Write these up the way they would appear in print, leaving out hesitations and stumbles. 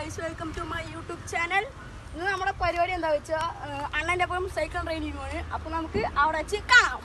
guys, welcome to my YouTube channel. ഇന്ന് നമ്മുടെ പരിപാടി എന്താ വെച്ചാൽ അണ്ണൻ്റെ ഒപ്പം സൈക്കിൾ റൈഡിങ് ആണ്. അപ്പോൾ നമുക്ക് അവിടെ വെച്ച് കാണാം.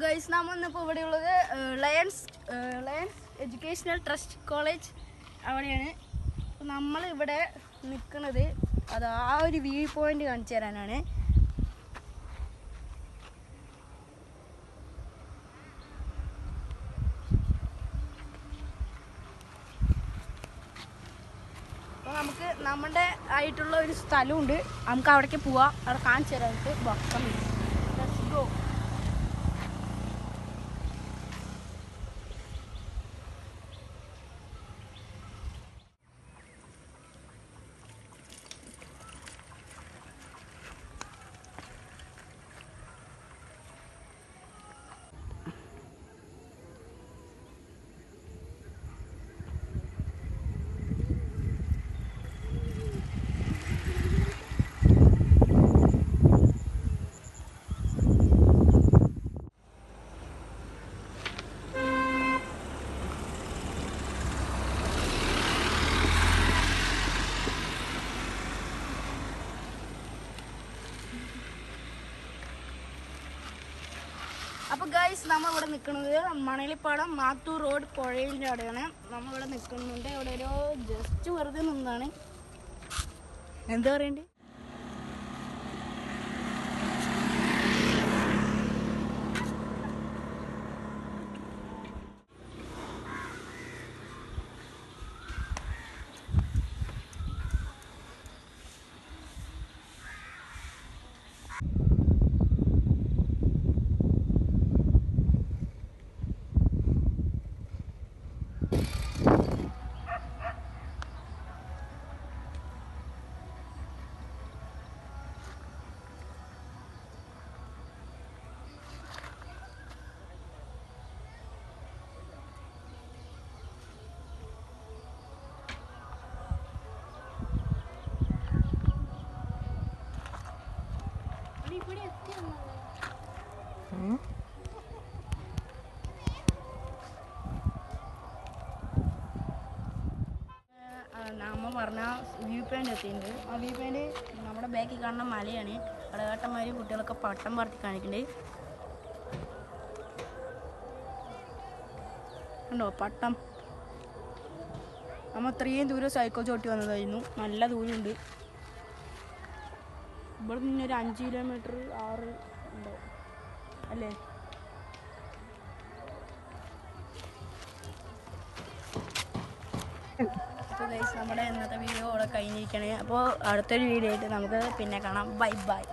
ഗൈസ്, നമ്മളിപ്പോൾ ഇവിടെയുള്ളത് ലയൺസ് എഡ്യൂക്കേഷണൽ ട്രസ്റ്റ് കോളേജ് അവിടെയാണ്. അപ്പോൾ നമ്മളിവിടെ നിൽക്കുന്നത് അത് ആ ഒരു വ്യൂ പോയിന്റ് കാണിച്ചു തരാനാണ്. അപ്പോൾ നമുക്ക് നമ്മുടെ ആയിട്ടുള്ള ഒരു സ്ഥലമുണ്ട്, നമുക്ക് അവിടേക്ക് പോവാം. അവിടെ കാണിച്ചു തരാനായിട്ട് ബക്കം. Let's go. അപ്പോൾ ഗൈസ്, നമ്മളിവിടെ നിൽക്കുന്നത് മണലിപ്പാടം മാത്തൂർ റോഡ് പുഴയിൻ്റെ അവിടെയാണ് നമ്മളിവിടെ നിൽക്കുന്നുണ്ട്. അവിടെ ഒരു ജസ്റ്റ് വെറുതെ നിന്നാണ്. എന്താ പറയണ്ടേ? നമ്മ പറഞ്ഞ വ്യൂ പോയിന്റ് എത്തിയിട്ടുണ്ട്. ആ വ്യൂ പോയിന്റ് നമ്മുടെ ബാക്കിൽ കാണുന്ന മലയാണ്. അവിടെ ഏട്ടന്മാരും കുട്ടികളൊക്കെ പട്ടം പറത്തി കാണിക്കുന്നുണ്ട്. ഉണ്ടോ പട്ടം? നമ്മൾ ഇത്രയും ദൂരം സൈക്കിൾ ചോട്ടി വന്നതായിരുന്നു. നല്ല ദൂരമുണ്ട്. ഇവിടെ നിന്ന് ഒരു 5 കിലോമീറ്റർ 6 ഉണ്ടോ അല്ലേ? അപ്പോൾ ഗൈസ്, നമ്മുടെ ഇന്നത്തെ വീഡിയോ ഇവിടെ കഴിഞ്ഞിരിക്കണേ. അപ്പോൾ അടുത്തൊരു വീഡിയോ ആയിട്ട് നമുക്ക് പിന്നെ കാണാം. Bye bye.